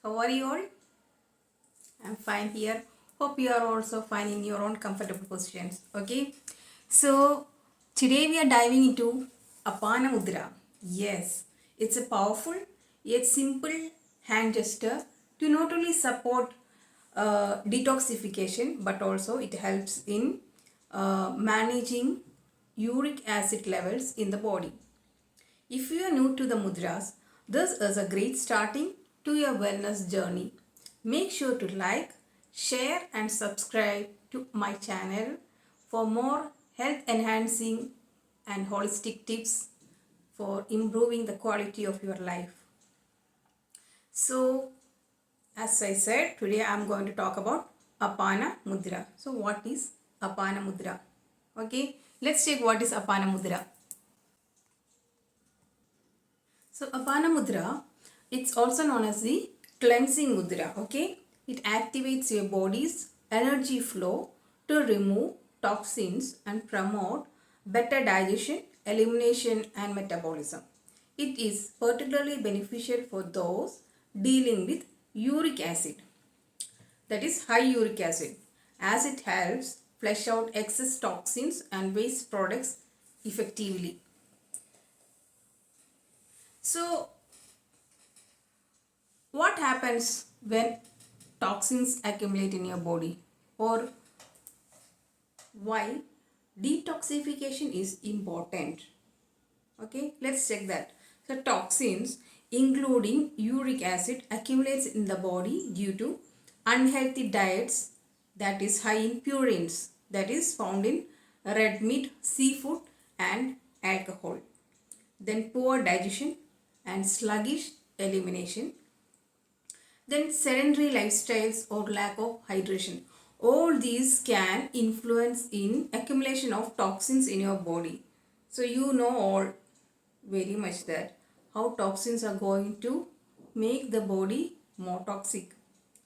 How are you all? I'm fine here. Hope you are also fine in your own comfortable positions. Okay. So today we are diving into Apana Mudra. Yes, it's a powerful yet simple hand gesture to not only support detoxification but also it helps in managing uric acid levels in the body. If you are new to the mudras, this is a great starting to your wellness journey. Make sure to like, share and subscribe to my channel for more health enhancing and holistic tips for improving the quality of your life. So, as I said, today I am going to talk about Apana Mudra. So, what is Apana Mudra? Okay, let's check what is Apana Mudra. So Apana Mudra, it's also known as the cleansing mudra, okay? It activates your body's energy flow to remove toxins and promote better digestion, elimination and metabolism. It is particularly beneficial for those dealing with uric acid, that is high uric acid, as it helps flush out excess toxins and waste products effectively. So what happens when toxins accumulate in your body, or why detoxification is important? Okay, let's check that. So toxins including uric acid accumulates in the body due to unhealthy diets, that is high in purines, that is found in red meat, seafood and alcohol. Then poor digestion and sluggish elimination. Then sedentary lifestyles or lack of hydration. All these can influence in accumulation of toxins in your body. So you know all very much that how toxins are going to make the body more toxic.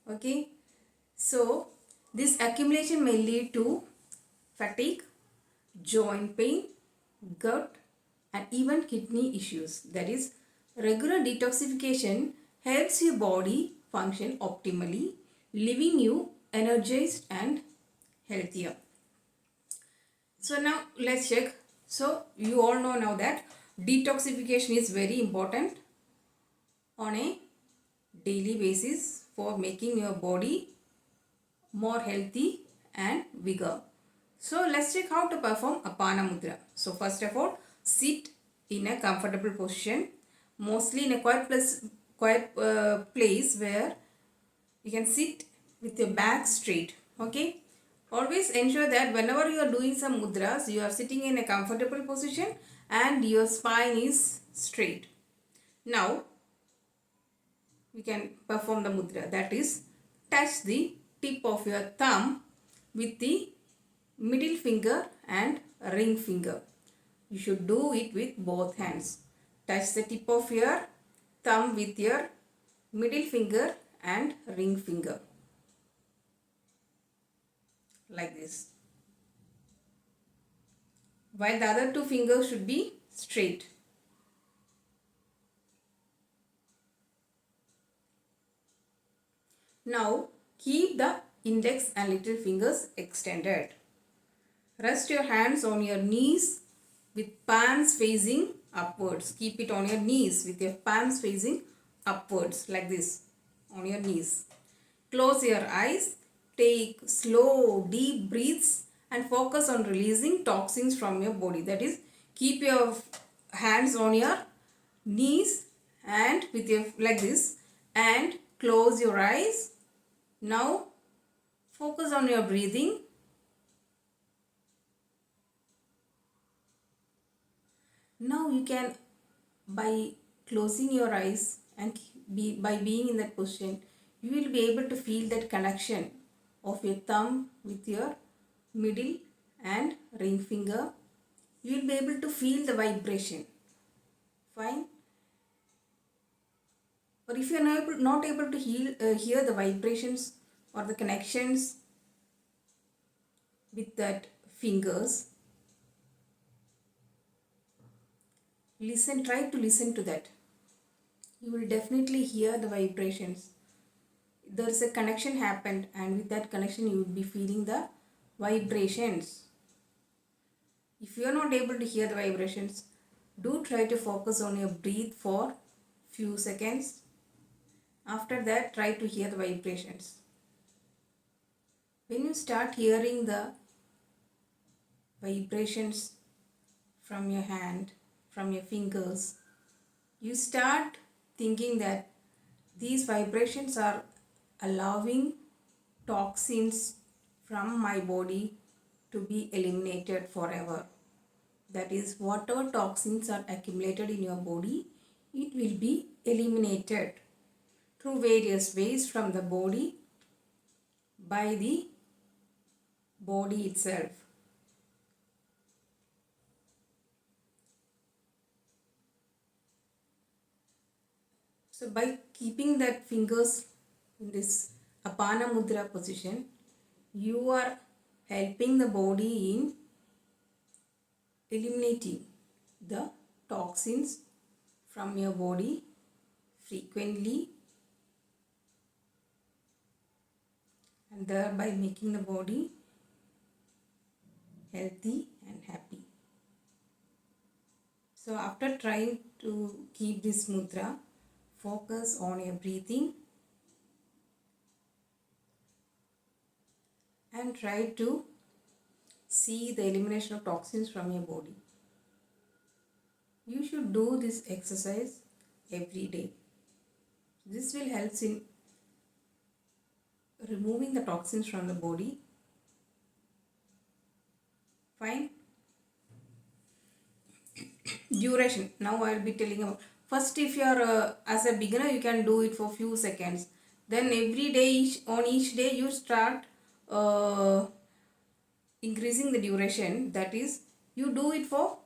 Okay. So this accumulation may lead to fatigue, joint pain, gut and even kidney issues. That is, regular detoxification helps your body function optimally, leaving you energized and healthier. So now let's check. So you all know now that detoxification is very important on a daily basis for making your body more healthy and vigor. So let's check how to perform Apana Mudra. So first of all, sit in a comfortable position, mostly in a quiet place where you can sit with your back straight. Okay. Always ensure that whenever you are doing some mudras, you are sitting in a comfortable position and your spine is straight. Now we can perform the mudra, that is touch the tip of your thumb with the middle finger and ring finger. You should do it with both hands. Touch the tip of your thumb with your middle finger and ring finger. Like this. While the other two fingers should be straight. Now keep the index and little fingers extended. Rest your hands on your knees with palms facing upwards. Keep it on your knees with your palms facing upwards, like this, on your knees. Close your eyes. Take slow, deep breaths and focus on releasing toxins from your body. That is, keep your hands on your knees and with your like this and close your eyes. Now focus on your breathing. Now you can, by closing your eyes and by being in that position, you will be able to feel that connection of your thumb with your middle and ring finger. You will be able to feel the vibration. Fine. Or if you are not able to hear the vibrations or the connections with that fingers, try to listen to that. You will definitely hear the vibrations there is a connection happened, and with that connection you will be feeling the vibrations. If you are not able to hear the vibrations, do try to focus on your breath for few seconds. After that, try to hear the vibrations. When you start hearing the vibrations from your hand, from your fingers, you start thinking that these vibrations are allowing toxins from my body to be eliminated forever. That is, whatever toxins are accumulated in your body, it will be eliminated through various ways from the body by the body itself. So by keeping that fingers in this Apana Mudra position, you are helping the body in eliminating the toxins from your body frequently, and thereby making the body healthy and happy. So after trying to keep this mudra, focus on your breathing and try to see the elimination of toxins from your body. You should do this exercise every day. This will help in removing the toxins from the body. Fine. Duration. Now I will be telling about. First, if you are as a beginner, you can do it for few seconds. Then every day, on each day, you start increasing the duration. That is, you do it for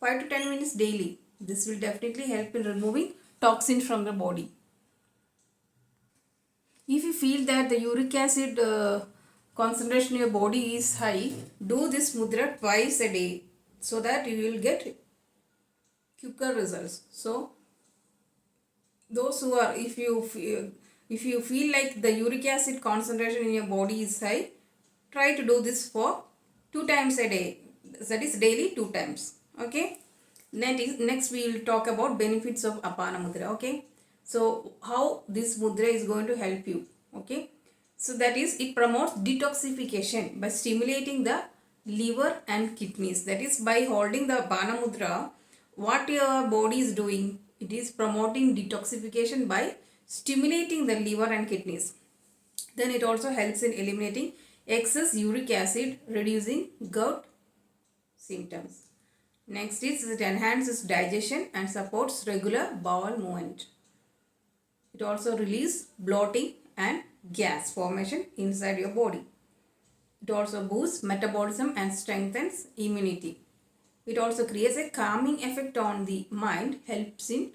5 to 10 minutes daily. This will definitely help in removing toxins from the body. If you feel that the uric acid concentration in your body is high, do this mudra twice a day so that you will get quicker results. So those who are, if you feel like the uric acid concentration in your body is high, try to do this for 2 times a day. That is daily 2 times. Okay. Next we will talk about benefits of Apana Mudra. Okay. So how this mudra is going to help you. Okay. So that is, it promotes detoxification by stimulating the liver and kidneys. That is, by holding the Apana Mudra, what your body is doing, it is promoting detoxification by stimulating the liver and kidneys. Then it also helps in eliminating excess uric acid, reducing gout symptoms. Next is, it enhances digestion and supports regular bowel movement. It also releases bloating and gas formation inside your body. It also boosts metabolism and strengthens immunity. It also creates a calming effect on the mind, helps in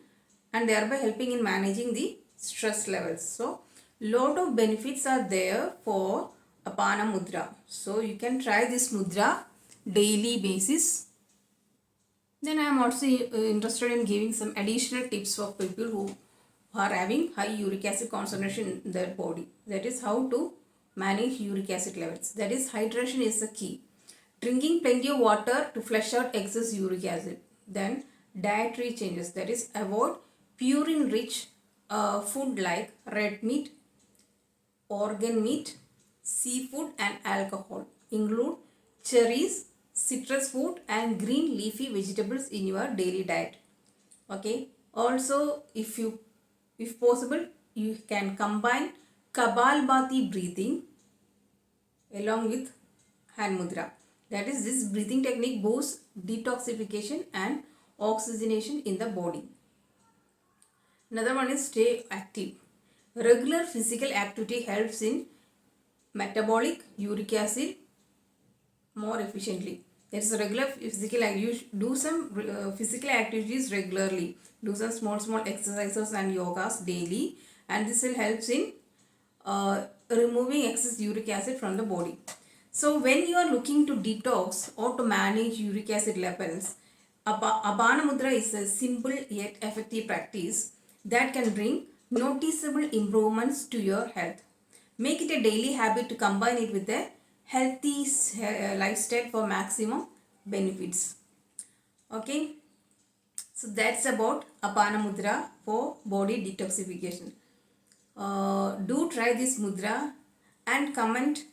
and thereby helping in managing the stress levels. So, lot of benefits are there for Apana Mudra. So, you can try this mudra daily basis. Then I am also interested in giving some additional tips for people who are having high uric acid concentration in their body. That is, how to manage uric acid levels. That is, hydration is the key. Drinking plenty of water to flush out excess uric acid. Then dietary changes. That is, avoid purine rich food like red meat, organ meat, seafood and alcohol. Include cherries, citrus fruit and green leafy vegetables in your daily diet. Okay. Also, if possible, you can combine Kapalbhati breathing along with hand mudra. That is, this breathing technique boosts detoxification and oxygenation in the body. Another one is stay active. Regular physical activity helps in metabolic uric acid more efficiently. That is, regular physical activity. You do some physical activities regularly. Do some small exercises and yogas daily, and this will help in removing excess uric acid from the body. So when you are looking to detox or to manage uric acid levels, Apana Mudra is a simple yet effective practice that can bring noticeable improvements to your health. Make it a daily habit to combine it with a healthy lifestyle for maximum benefits. Okay, so that's about Apana Mudra for body detoxification. Do try this mudra and comment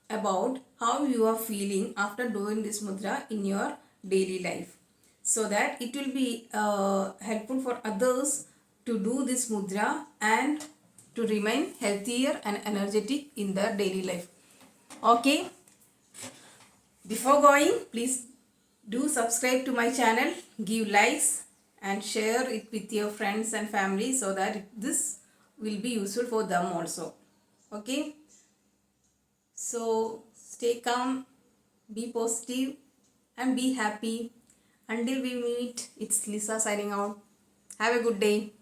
about how you are feeling after doing this mudra in your daily life, so that it will be helpful for others to do this mudra and to remain healthier and energetic in their daily life. Okay, before going, please do subscribe to my channel, give likes and share it with your friends and family so that this will be useful for them also. Okay, so stay calm, be positive and be happy. Until we meet, it's Lisa signing out. Have a good day.